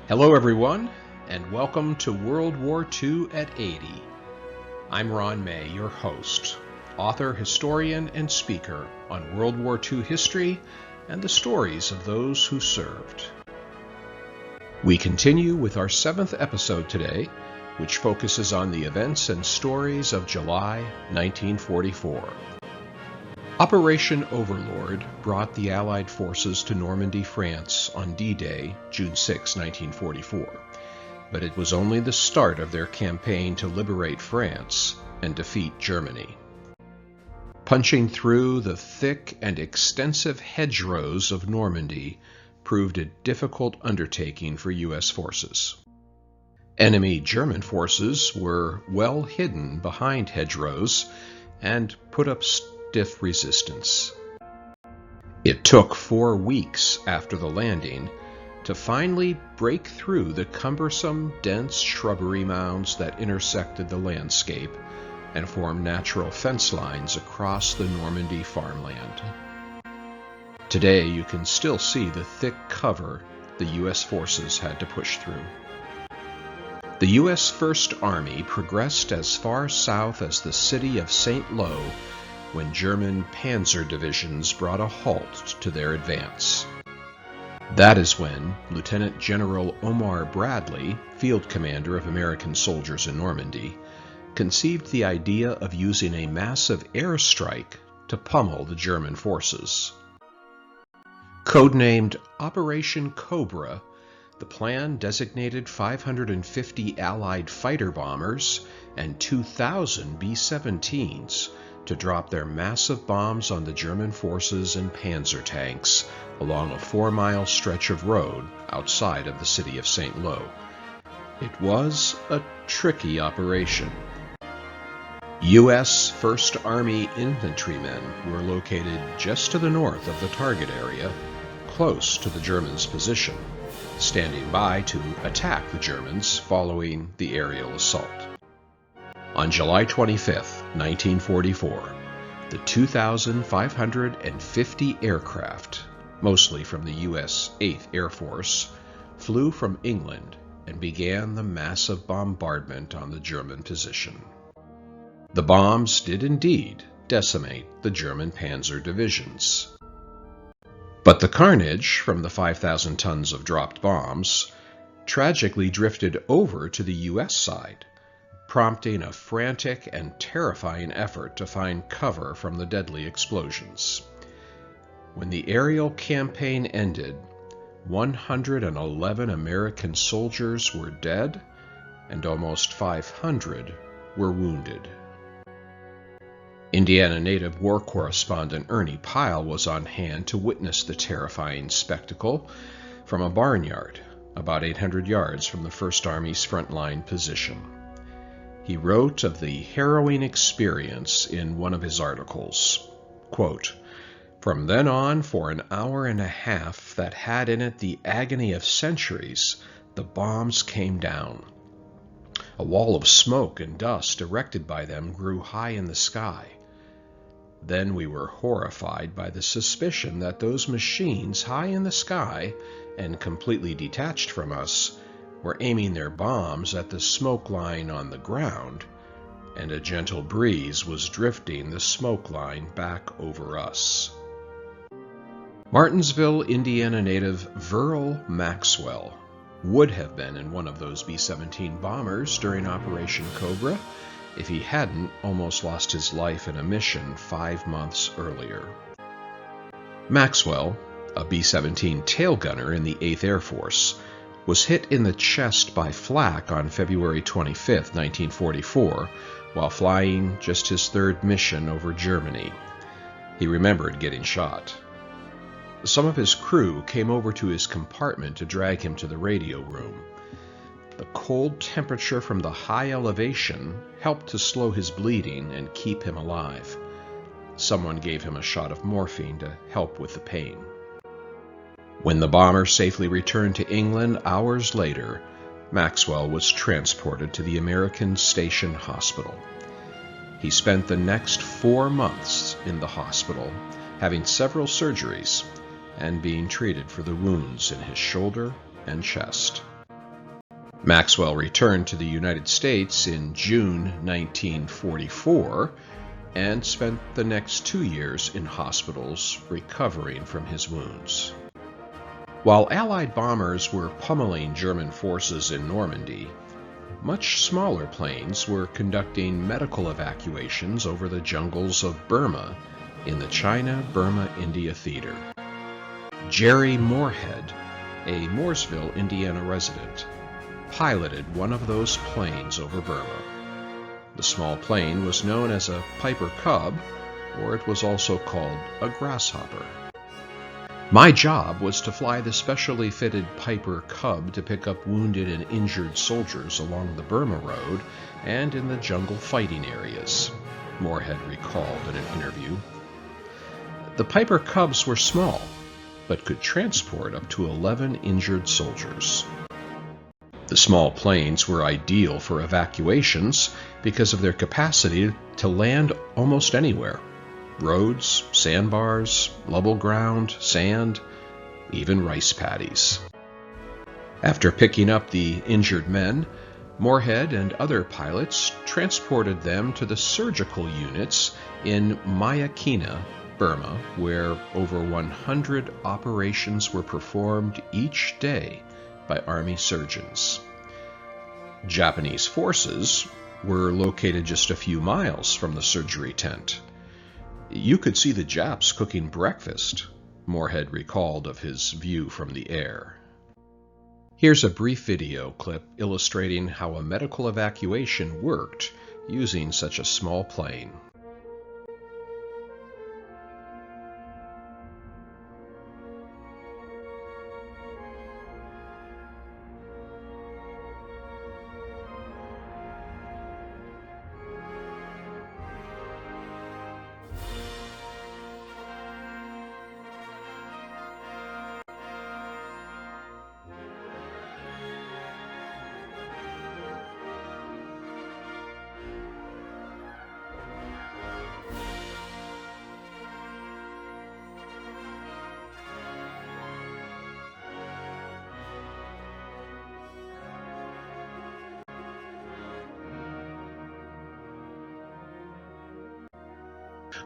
Hello everyone, and welcome to World War II at 80. I'm Ron May, your host, author, historian, and speaker on World War II history and the stories of those who served. We continue with our 7th episode today, which focuses on the events and stories of July 1944. Operation Overlord brought the Allied forces to Normandy, France on D-Day, June 6, 1944, but it was only the start of their campaign to liberate France and defeat Germany. Punching through the thick and extensive hedgerows of Normandy proved a difficult undertaking for U.S. forces. Enemy German forces were well hidden behind hedgerows and put up stiff resistance. It took 4 weeks after the landing to finally break through the cumbersome, dense shrubbery mounds that intersected the landscape and formed natural fence lines across the Normandy farmland. Today, you can still see the thick cover the U.S. forces had to push through. The U.S. First Army progressed as far south as the city of St. Lo when German panzer divisions brought a halt to their advance. That is when Lieutenant General Omar Bradley, field commander of American soldiers in Normandy, conceived the idea of using a massive airstrike to pummel the German forces. Codenamed Operation Cobra, the plan designated 550 Allied fighter bombers and 2,000 B-17s to drop their massive bombs on the German forces and panzer tanks along a 4-mile stretch of road outside of the city of St. Lo. It was a tricky operation. U.S. First Army infantrymen were located just to the north of the target area, close to the Germans' position, standing by to attack the Germans following the aerial assault. On July 25, 1944, the 2,550 aircraft, mostly from the U.S. 8th Air Force, flew from England and began the massive bombardment on the German position. The bombs did indeed decimate the German panzer divisions. But the carnage from the 5,000 tons of dropped bombs tragically drifted over to the U.S. side, prompting a frantic and terrifying effort to find cover from the deadly explosions. When the aerial campaign ended, 111 American soldiers were dead and almost 500 were wounded. Indiana Native War correspondent Ernie Pyle was on hand to witness the terrifying spectacle from a barnyard about 800 yards from the First Army's frontline position. He wrote of the harrowing experience in one of his articles, quote, "From then on, for an hour and a half that had in it the agony of centuries, the bombs came down. A wall of smoke and dust erected by them grew high in the sky. Then we were horrified by the suspicion that those machines high in the sky and completely detached from us were aiming their bombs at the smoke line on the ground, and a gentle breeze was drifting the smoke line back over us." Martinsville, Indiana native Verl Maxwell would have been in one of those B-17 bombers during Operation Cobra if he hadn't almost lost his life in a mission 5 months earlier. Maxwell, a B-17 tail gunner in the 8th Air Force, was hit in the chest by flak on February 25, 1944, while flying just his 3rd mission over Germany. He remembered getting shot. Some of his crew came over to his compartment to drag him to the radio room. The cold temperature from the high elevation helped to slow his bleeding and keep him alive. Someone gave him a shot of morphine to help with the pain. When the bomber safely returned to England hours later, Maxwell was transported to the American Station Hospital. He spent the next 4 months in the hospital, having several surgeries and being treated for the wounds in his shoulder and chest. Maxwell returned to the United States in June 1944 and spent the next 2 years in hospitals recovering from his wounds. While Allied bombers were pummeling German forces in Normandy, much smaller planes were conducting medical evacuations over the jungles of Burma in the China-Burma-India theater. Jerry Moorhead, a Mooresville, Indiana resident, piloted one of those planes over Burma. The small plane was known as a Piper Cub, or it was also called a Grasshopper. My job was to fly the specially fitted Piper Cub to pick up wounded and injured soldiers along the Burma Road and in the jungle fighting areas, Moorhead recalled in an interview. The Piper Cubs were small, but could transport up to 11 injured soldiers. The small planes were ideal for evacuations because of their capacity to land almost anywhere. Roads, sandbars, level ground, sand, even rice paddies. After picking up the injured men, Moorhead and other pilots transported them to the surgical units in Myakina, Burma, where over 100 operations were performed each day by Army surgeons. Japanese forces were located just a few miles from the surgery tent. You could see the Japs cooking breakfast, Moorhead recalled of his view from the air. Here's a brief video clip illustrating how a medical evacuation worked using such a small plane.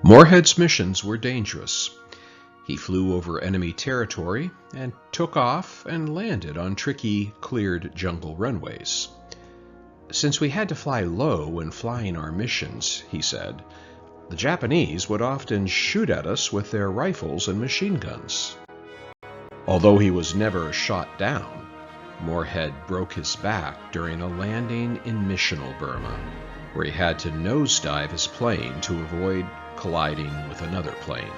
Moorhead's missions were dangerous. He flew over enemy territory and took off and landed on tricky, cleared jungle runways. Since we had to fly low when flying our missions, he said, the Japanese would often shoot at us with their rifles and machine guns. Although he was never shot down, Moorhead broke his back during a landing in Missional, Burma, where he had to nosedive his plane to avoid colliding with another plane.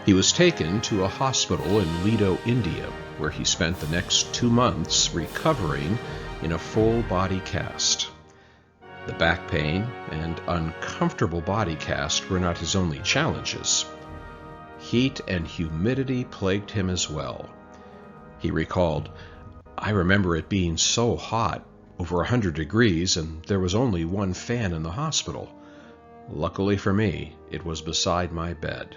He was taken to a hospital in Lido, India, where he spent the next 2 months recovering in a full body cast. The back pain and uncomfortable body cast were not his only challenges. Heat and humidity plagued him as well. He recalled, "I remember it being so hot, over 100 degrees, and there was only one fan in the hospital. Luckily for me, it was beside my bed."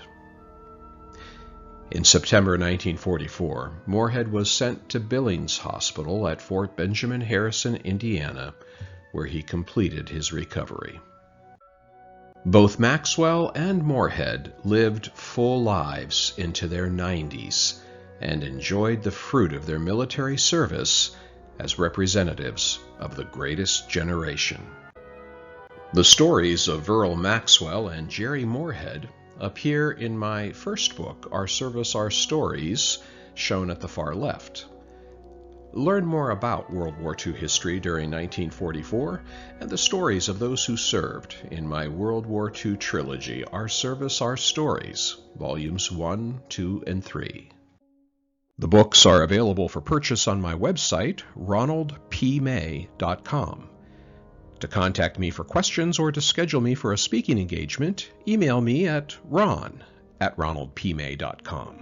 In September 1944, Moorhead was sent to Billings Hospital at Fort Benjamin Harrison, Indiana, where he completed his recovery. Both Maxwell and Moorhead lived full lives into their 90s and enjoyed the fruit of their military service as representatives of the greatest generation. The stories of Earl Maxwell and Jerry Moorhead appear in my first book, Our Service, Our Stories, shown at the far left. Learn more about World War II history during 1944 and the stories of those who served in my World War II trilogy, Our Service, Our Stories, Volumes 1, 2, and 3. The books are available for purchase on my website, ronaldpmay.com. To contact me for questions or to schedule me for a speaking engagement, email me at ron@ronaldpmay.com.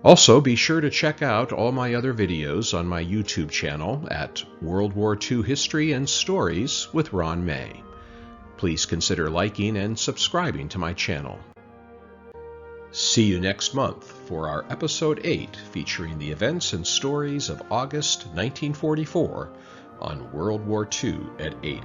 Also, be sure to check out all my other videos on my YouTube channel at World War II History and Stories with Ron May. Please consider liking and subscribing to my channel. See you next month for our Episode 8 featuring the events and stories of August 1944 on World War II at 80.